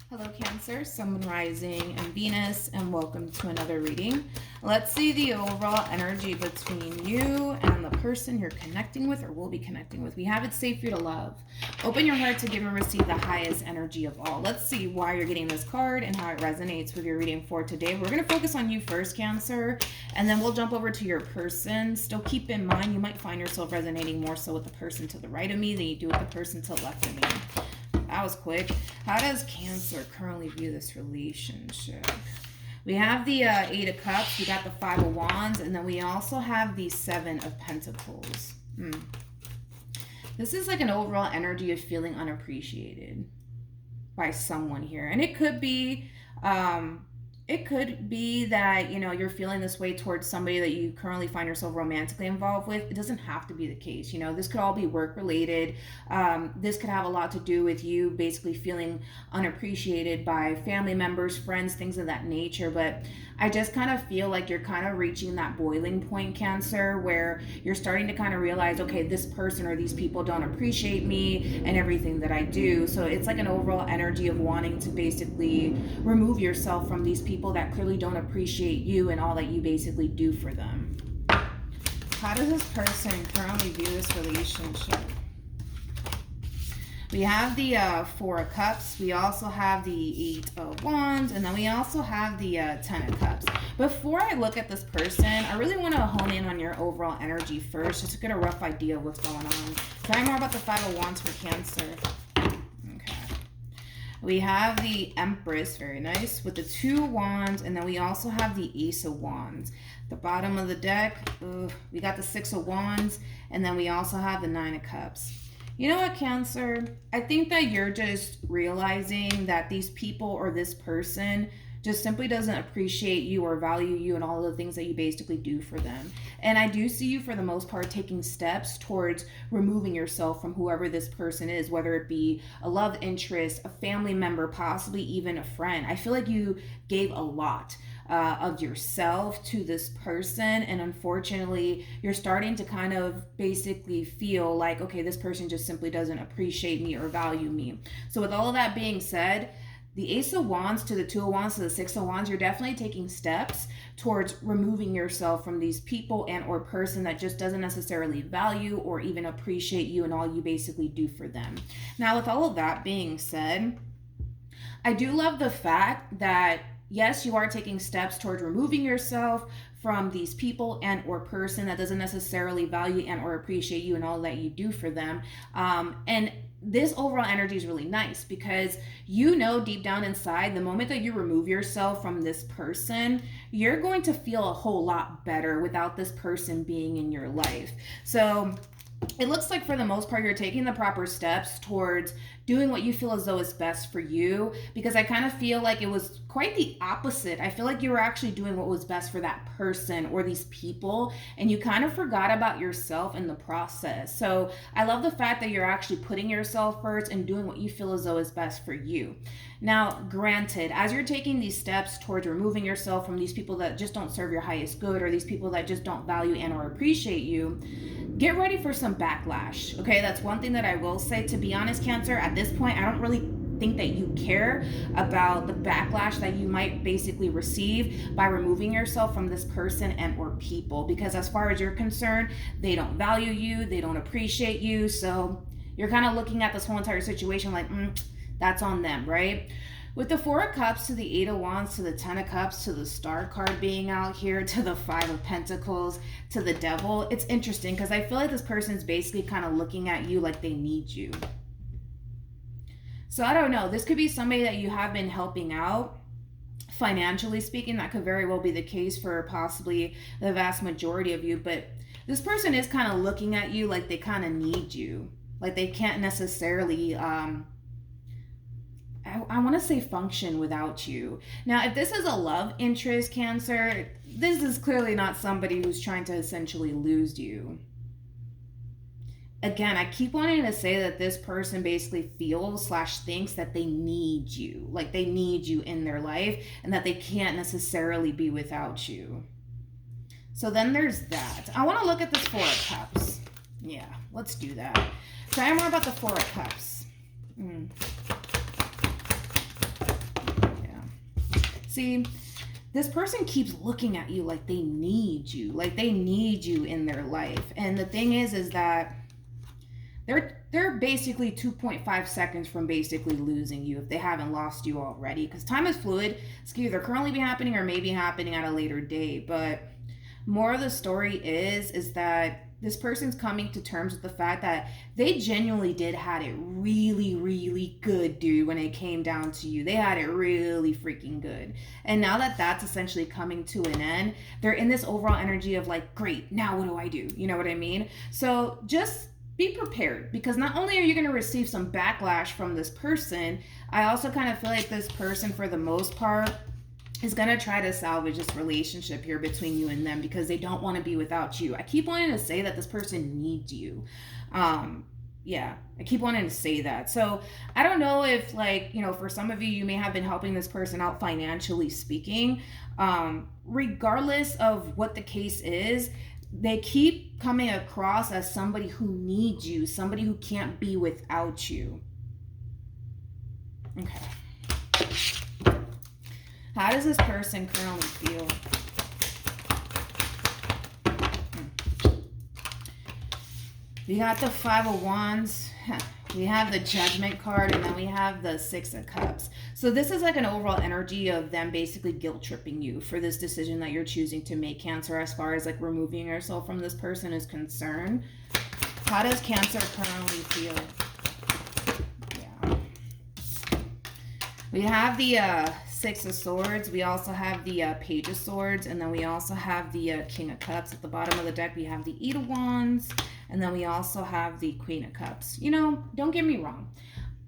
Hello Cancer, Sun, Rising, and Venus, and welcome to another reading. Let's see the overall energy between you and the person you're connecting with or will be connecting with. We have it safe for you to love. Open your heart to give and receive the highest energy of all. Let's see why you're getting this card and how it resonates with your reading for today. We're going to focus on you first, Cancer, and then we'll jump over to your person. Still keep in mind you might find yourself resonating more so with the person to the right of me than you do with the person to the left of me. That was quick. How does Cancer currently view this relationship? We have the Eight of Cups, we got the Five of Wands, and then we also have the Seven of Pentacles. This is like an overall energy of feeling unappreciated by someone here. And it could be that, you know, you're feeling this way towards somebody that you currently find yourself romantically involved with. It doesn't have to be the case. You know, this could all be work related. This could have a lot to do with you basically feeling unappreciated by family members, friends, things of that nature. But I just kind of feel like you're kind of reaching that boiling point, Cancer, where you're starting to kind of realize, okay, this person or these people don't appreciate me and everything that I do. So it's like an overall energy of wanting to basically remove yourself from these people that clearly don't appreciate you and all that you basically do for them. How does this person currently view this relationship? We have the Four of Cups. We also have the Eight of Wands. And then we also have the Ten of Cups. Before I look at this person, I really want to hone in on your overall energy first, just to get a rough idea of what's going on. Tell me more about the Five of Wands for Cancer. Okay. We have the Empress, very nice, with the Two of Wands. And then we also have the Ace of Wands. The bottom of the deck, we got the Six of Wands. And then we also have the Nine of Cups. You know what, Cancer? I think that you're just realizing that these people or this person just simply doesn't appreciate you or value you and all the things that you basically do for them. And I do see you, for the most part, taking steps towards removing yourself from whoever this person is, whether it be a love interest, a family member, possibly even a friend. I feel like you gave a lot of yourself to this person, and unfortunately you're starting to kind of basically feel like, okay, this person just simply doesn't appreciate me or value me. So with all of that being said, the Ace of Wands to the Two of Wands to the Six of Wands, you're definitely taking steps towards removing yourself from these people and or person that just doesn't necessarily value or even appreciate you and all you basically do for them. Now, with all of that being said, I do love the fact that yes, you are taking steps towards removing yourself from these people and or person that doesn't necessarily value and or appreciate you and all that you do for them. And this overall energy is really nice because you know deep down inside, the moment that you remove yourself from this person, you're going to feel a whole lot better without this person being in your life. So it looks like for the most part, you're taking the proper steps towards doing what you feel as though is best for you, because I kind of feel like it was quite the opposite. I feel like you were actually doing what was best for that person or these people, and you kind of forgot about yourself in the process. So I love the fact that you're actually putting yourself first and doing what you feel as though is best for you. Now, granted, as you're taking these steps towards removing yourself from these people that just don't serve your highest good or these people that just don't value and or appreciate you, get ready for some backlash. Okay, that's one thing that I will say. To be honest, Cancer, at this point, I don't really think that you care about the backlash that you might basically receive by removing yourself from this person and or people, because as far as you're concerned, they don't value you, they don't appreciate you. So you're kind of looking at this whole entire situation like, that's on them, right? With the Four of Cups to the Eight of Wands to the Ten of Cups to the Star card being out here to the Five of Pentacles to the Devil, it's interesting because I feel like this person's basically kind of looking at you like they need you. So I don't know. This could be somebody that you have been helping out, financially speaking. That could very well be the case for possibly the vast majority of you. But this person is kind of looking at you like they kind of need you. Like they can't necessarily... I want to say function without you. Now, if this is a love interest, Cancer, this is clearly not somebody who's trying to essentially lose you. Again, I keep wanting to say that this person basically feels / thinks that they need you. Like they need you in their life and that they can't necessarily be without you. So then there's that. I want to look at this Four of Cups. Yeah, let's do that. Tell me more about the Four of Cups. See, this person keeps looking at you like they need you, in their life. And the thing is that they're basically 2.5 seconds from basically losing you if they haven't lost you already. Because time is fluid. It's either currently be happening or maybe happening at a later date. But more of the story is that this person's coming to terms with the fact that they genuinely did had it really, really good, dude, when it came down to you. They had it really freaking good. And now that that's essentially coming to an end, they're in this overall energy of like, great, now what do I do? You know what I mean? So just be prepared, because not only are you going to receive some backlash from this person, I also kind of feel like this person, for the most part, is going to try to salvage this relationship here between you and them, because they don't want to be without you. I keep wanting to say that this person needs you. Yeah, I keep wanting to say that. So I don't know if, like, you know, for some of you, you may have been helping this person out financially speaking. Regardless of what the case is, they keep coming across as somebody who needs you, somebody who can't be without you. Okay. How does this person currently feel? We got the Five of Wands. We have the Judgment card, and then we have the Six of Cups. So this is like an overall energy of them basically guilt tripping you for this decision that you're choosing to make, Cancer, as far as like removing yourself from this person is concerned. How does Cancer currently feel? Yeah. We have the Six of Swords. We also have the Page of Swords, and then we also have the King of Cups. At the bottom of the deck, we have the Eight of Wands, and then we also have the Queen of Cups. You know, don't get me wrong.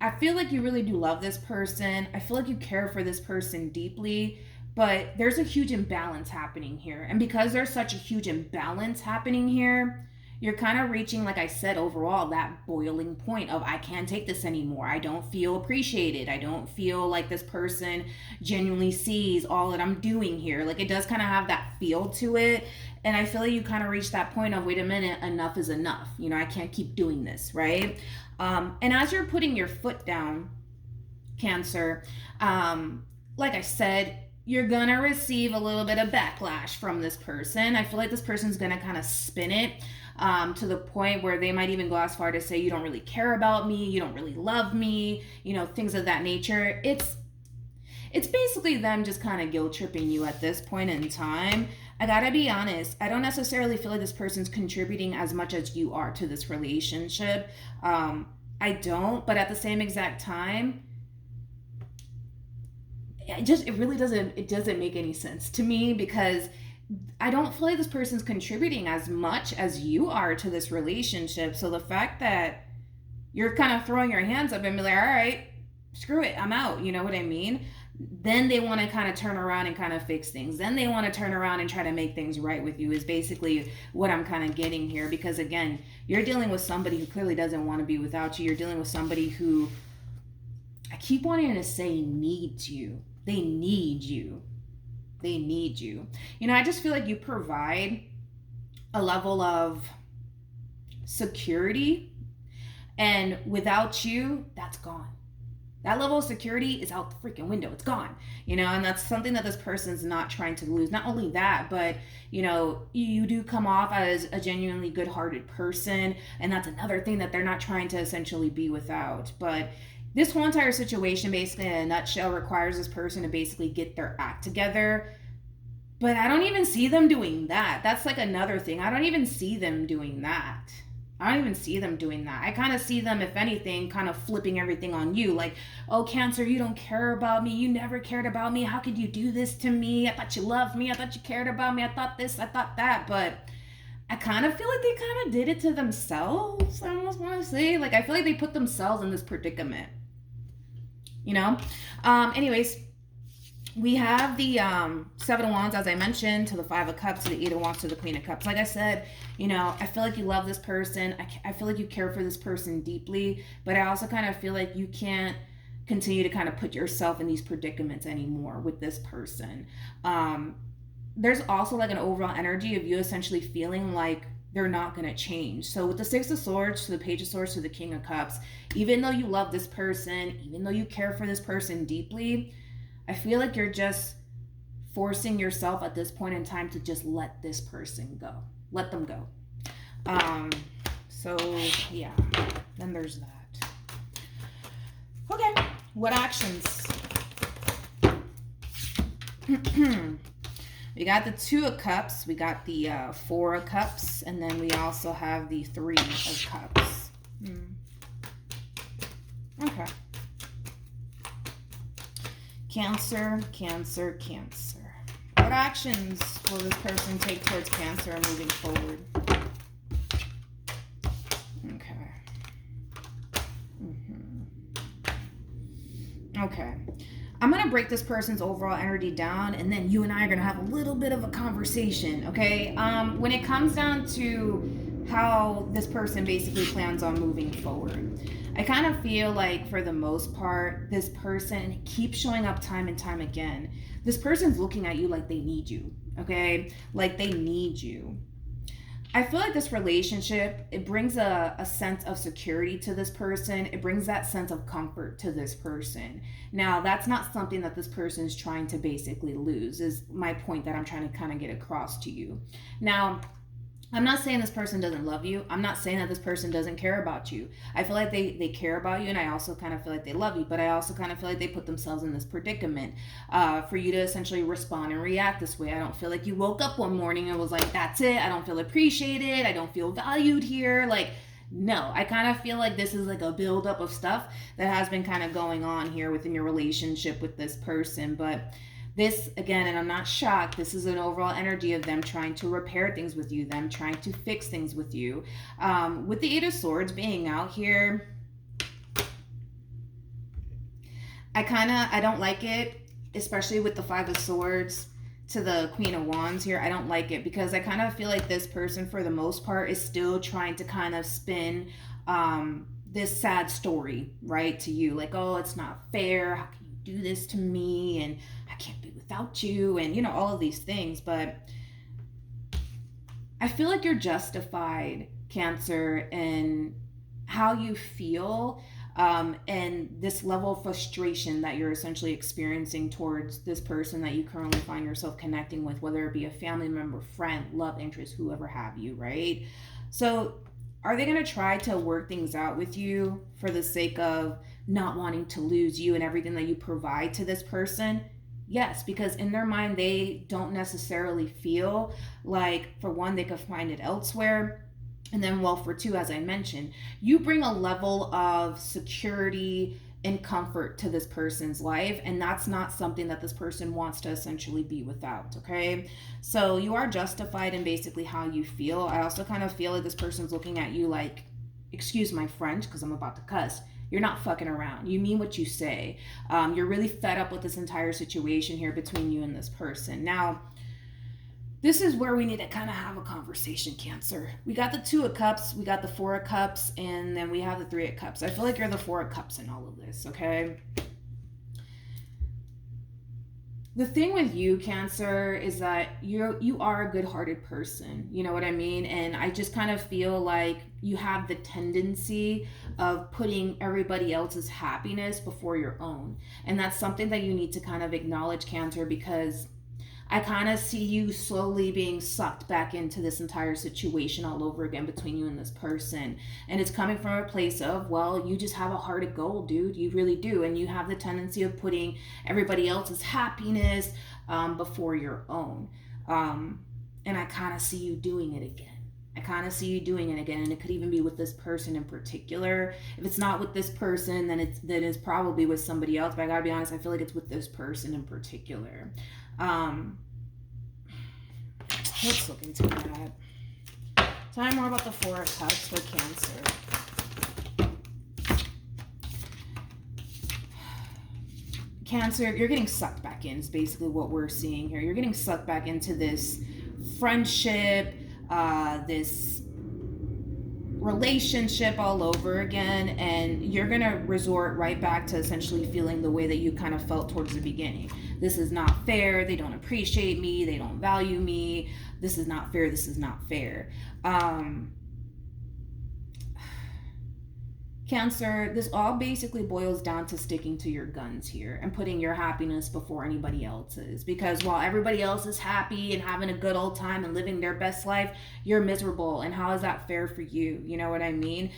I feel like you really do love this person. I feel like you care for this person deeply, but there's a huge imbalance happening here. And because there's such a huge imbalance happening here, you're kind of reaching, like I said, overall, that boiling point of, I can't take this anymore. I don't feel appreciated. I don't feel like this person genuinely sees all that I'm doing here. Like, it does kind of have that feel to it. And I feel like you kind of reach that point of, wait a minute, enough is enough. You know, I can't keep doing this, right? And as you're putting your foot down, Cancer, like I said, you're going to receive a little bit of backlash from this person. I feel like this person's going to kind of spin it to the point where they might even go as far to say, you don't really care about me, you don't really love me, you know, things of that nature. It's basically them just kind of guilt tripping you at this point in time. I gotta be honest, I don't necessarily feel like this person's contributing as much as you are to this relationship. I don't, but at the same exact time, it doesn't make any sense to me, because I don't feel like this person's contributing as much as you are to this relationship. So the fact that you're kind of throwing your hands up and be like, all right, screw it, I'm out, you know what I mean? Then they want to kind of turn around and kind of fix things. Then they want to turn around and try to make things right with you, is basically what I'm kind of getting here. Because again, you're dealing with somebody who clearly doesn't want to be without you. You're dealing with somebody who, I keep wanting to say, needs you. They need you. They need you. You know, I just feel like you provide a level of security, and without you, that's gone. That level of security is out the freaking window. It's gone, you know, and that's something that this person's not trying to lose. Not only that, but, you know, you do come off as a genuinely good-hearted person, and that's another thing that they're not trying to essentially be without. But this whole entire situation, basically in a nutshell, requires this person to basically get their act together. But I don't even see them doing that. That's like another thing. I don't even see them doing that. I kind of see them, if anything, kind of flipping everything on you. Like, oh, Cancer, you don't care about me. You never cared about me. How could you do this to me? I thought you loved me. I thought you cared about me. I thought this, I thought that. But I kind of feel like they kind of did it to themselves. I almost want to say, like, I feel like they put themselves in this predicament. You know? Anyways, we have the Seven of Wands, as I mentioned, to the Five of Cups, to the Eight of Wands, to the Queen of Cups. Like I said, you know, I feel like you love this person. I feel like you care for this person deeply, but I also kind of feel like you can't continue to kind of put yourself in these predicaments anymore with this person. There's also like an overall energy of you essentially feeling like they're not going to change. So with the Six of Swords, to the Page of Swords, to the King of Cups, even though you love this person, even though you care for this person deeply, I feel like you're just forcing yourself at this point in time to just let this person go. Let them go. So yeah, then there's that. Okay, what actions? We got the 2 of Cups, we got the 4 of Cups, and then we also have the 3 of Cups. Okay. Cancer, Cancer, Cancer. What actions will this person take towards Cancer moving forward? Okay. Okay. I'm going to break this person's overall energy down, and then you and I are going to have a little bit of a conversation, okay? When it comes down to how this person basically plans on moving forward, I kind of feel like for the most part, this person keeps showing up time and time again. This person's looking at you like they need you, okay? Like they need you. I feel like this relationship, it brings a sense of security to this person. It brings that sense of comfort to this person. Now, that's not something that this person is trying to basically lose, is my point that I'm trying to kind of get across to you. Now, I'm not saying this person doesn't love you. I'm not saying that this person doesn't care about you. I feel like they care about you, and I also kind of feel like they love you, but I also kind of feel like they put themselves in this predicament for you to essentially respond and react this way. I don't feel like you woke up one morning and was like, that's it. I don't feel appreciated. I don't feel valued here. Like, no, I kind of feel like this is like a buildup of stuff that has been kind of going on here within your relationship with this person. But this, again, and I'm not shocked, this is an overall energy of them trying to repair things with you, them trying to fix things with you. With the 8 of Swords being out here, I don't like it, especially with the 5 of Swords to the Queen of Wands here. I don't like it because I kind of feel like this person, for the most part, is still trying to kind of spin this sad story, right, to you. Like, oh, it's not fair. How can you do this to me? And I can't be without you, and you know, all of these things. But I feel like you're justified, Cancer, in how you feel and this level of frustration that you're essentially experiencing towards this person that you currently find yourself connecting with, whether it be a family member, friend, love interest, whoever have you, right? So are they going to try to work things out with you for the sake of not wanting to lose you and everything that you provide to this person? Yes, because in their mind, they don't necessarily feel like, for one, they could find it elsewhere. And then, well, for 2, as I mentioned, you bring a level of security and comfort to this person's life. And that's not something that this person wants to essentially be without, okay? So you are justified in basically how you feel. I also kind of feel like this person's looking at you like, excuse my French, because I'm about to cuss. You're not fucking around. You mean what you say. You're really fed up with this entire situation here between you and this person. Now, this is where we need to kind of have a conversation, Cancer. We got the 2 of Cups, we got the 4 of Cups, and then we have the 3 of Cups. I feel like you're the 4 of Cups in all of this, okay? The thing with you, Cancer, is that you are a good-hearted person. You know what I mean? And I just kind of feel like you have the tendency of putting everybody else's happiness before your own. And that's something that you need to kind of acknowledge, Cancer, because I kind of see you slowly being sucked back into this entire situation all over again between you and this person. And it's coming from a place of, well, you just have a heart of gold, dude. You really do. And you have the tendency of putting everybody else's happiness before your own. And I kind of see you doing it again. And it could even be with this person in particular. If it's not with this person, then it's probably with somebody else. But I gotta be honest, I feel like it's with this person in particular. Let's look into that. Tell me more about the 4 of Cups for Cancer. Cancer, you're getting sucked back in is basically what we're seeing here. You're getting sucked back into this friendship, this relationship all over again, and you're gonna resort right back to essentially feeling the way that you kind of felt towards the beginning. This is not fair. They don't appreciate me. They don't value me. This is not fair. Cancer, this all basically boils down to sticking to your guns here and putting your happiness before anybody else's. Because while everybody else is happy and having a good old time and living their best life, you're miserable. And how is that fair for you? You know what I mean?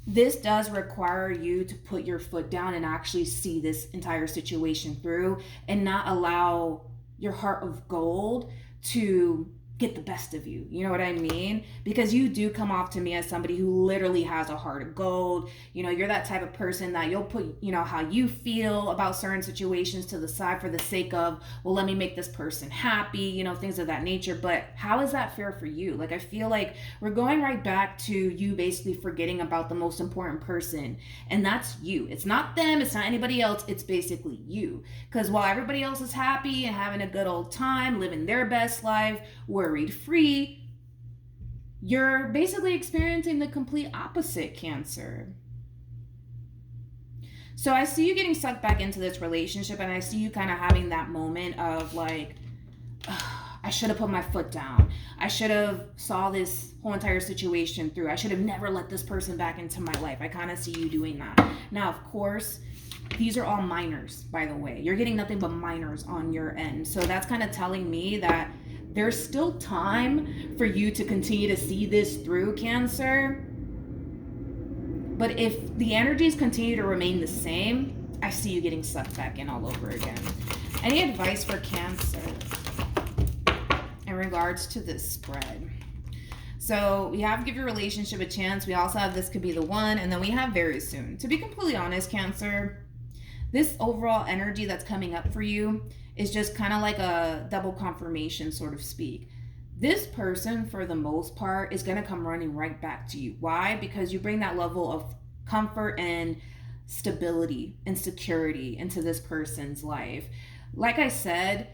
This does require you to put your foot down and actually see this entire situation through and not allow your heart of gold to get the best of you. You know what I mean? Because you do come off to me as somebody who literally has a heart of gold. You know, you're that type of person that you'll put, you know, how you feel about certain situations to the side for the sake of, well, let me make this person happy, you know, things of that nature. But how is that fair for you? Like, I feel like we're going right back to you basically forgetting about the most important person, and that's you. It's not them, it's not anybody else, it's basically you. Because while everybody else is happy and having a good old time, living their best life, worried free, you're basically experiencing the complete opposite, Cancer. So I see you getting sucked back into this relationship, and I see you kind of having that moment of like, I should have put my foot down. I should have saw this whole entire situation through. I should have never let this person back into my life. I kind of see you doing that. Now, of course, these are all minors, by the way. You're getting nothing but minors on your end. So that's kind of telling me that there's still time for you to continue to see this through, Cancer. But if the energies continue to remain the same, I see you getting sucked back in all over again. Any advice for Cancer in regards to this spread? So we have give your relationship a chance. We also have this could be the one. And then we have very soon. To be completely honest, Cancer, this overall energy that's coming up for you is just kind of like a double confirmation, sort of speak. This person, for the most part, is going to come running right back to you. Why? Because you bring that level of comfort and stability and security into this person's life. Like I said,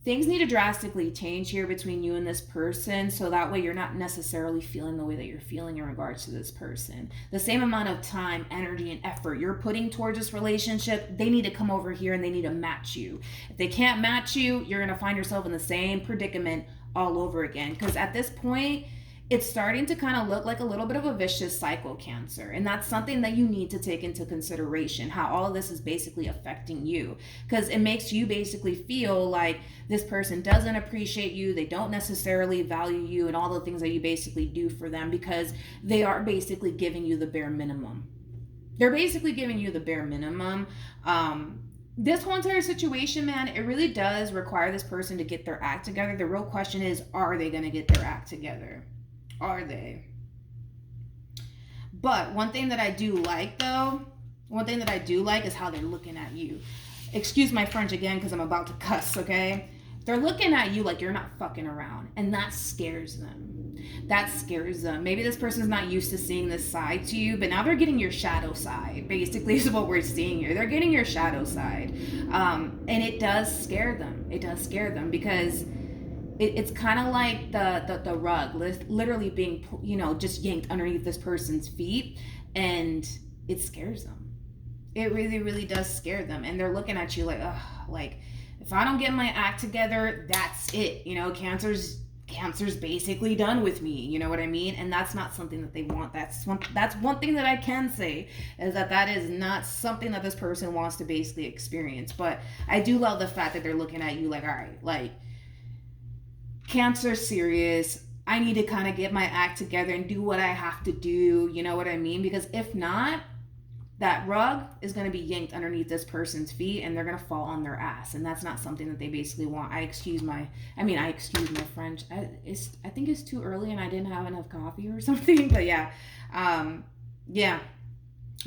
things need to drastically change here between you and this person, so that way you're not necessarily feeling the way that you're feeling in regards to this person. The same amount of time, energy, and effort you're putting towards this relationship, they need to come over here and they need to match you. If they can't match you, you're going to find yourself in the same predicament all over again. Because at this point, it's starting to kind of look like a little bit of a vicious cycle, Cancer. And that's something that you need to take into consideration, how all of this is basically affecting you. Because it makes you basically feel like this person doesn't appreciate you, they don't necessarily value you, and all the things that you basically do for them, because they are basically giving you the bare minimum. They're basically giving you the bare minimum. This whole entire situation, man, it really does require this person to get their act together. The real question is, are they going to get their act together? Are they? But one thing that I do like, though, is how they're looking at you. Excuse my French again, because I'm about to cuss, okay? They're looking at you like you're not fucking around, and that scares them. That scares them. Maybe this person's not used to seeing this side to you, but now they're getting your shadow side, basically, is what we're seeing here. They're getting your shadow side. And it does scare them. It does scare them because it's kind of like the rug literally being, just yanked underneath this person's feet, and it scares them. It really, really does scare them. And they're looking at you like, ugh, like, if I don't get my act together, that's it. Cancer's basically done with me. You know what I mean? And that's not something that they want. That's one thing that I can say, is that is not something that this person wants to basically experience. But I do love the fact that they're looking at you like, all right, like, Cancer's serious. I need to kind of get my act together and do what I have to do. You know what I mean? Because if not, that rug is going to be yanked underneath this person's feet, and they're going to fall on their ass. And that's not something that they basically want. I excuse my French. I think it's too early and I didn't have enough coffee or something. But yeah.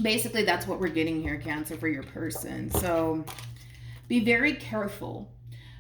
Basically, that's what we're getting here, Cancer, for your person. So be very careful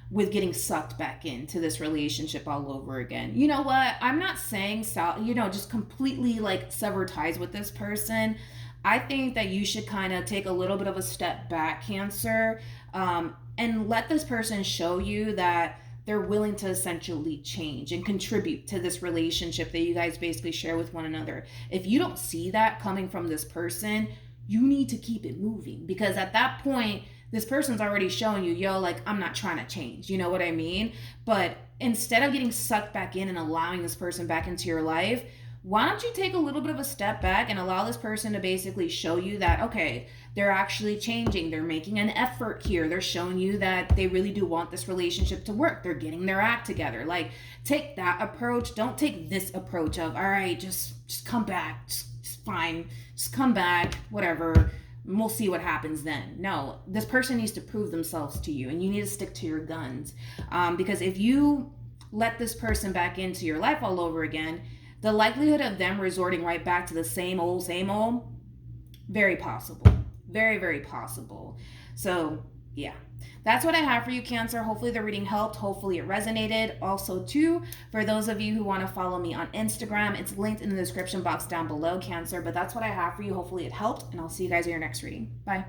with getting sucked back into this relationship all over again. You know what? I'm not saying, just completely like sever ties with this person. I think that you should kind of take a little bit of a step back, Cancer, and let this person show you that they're willing to essentially change and contribute to this relationship that you guys basically share with one another. If you don't see that coming from this person, you need to keep it moving, because at that point, this person's already showing you, like, I'm not trying to change. You know what I mean? But instead of getting sucked back in and allowing this person back into your life, why don't you take a little bit of a step back and allow this person to basically show you that, okay, they're actually changing. They're making an effort here. They're showing you that they really do want this relationship to work. They're getting their act together. Like, take that approach. Don't take this approach of, all right, just come back. Just fine. Just come back, whatever. We'll see what happens then. No, this person needs to prove themselves to you, and you need to stick to your guns. Because if you let this person back into your life all over again, the likelihood of them resorting right back to the same old, very possible. Very, very possible. So, yeah. That's what I have for you, Cancer. Hopefully the reading helped. Hopefully it resonated. Also, too, for those of you who want to follow me on Instagram, it's linked in the description box down below, Cancer. But that's what I have for you. Hopefully it helped, and I'll see you guys in your next reading. Bye.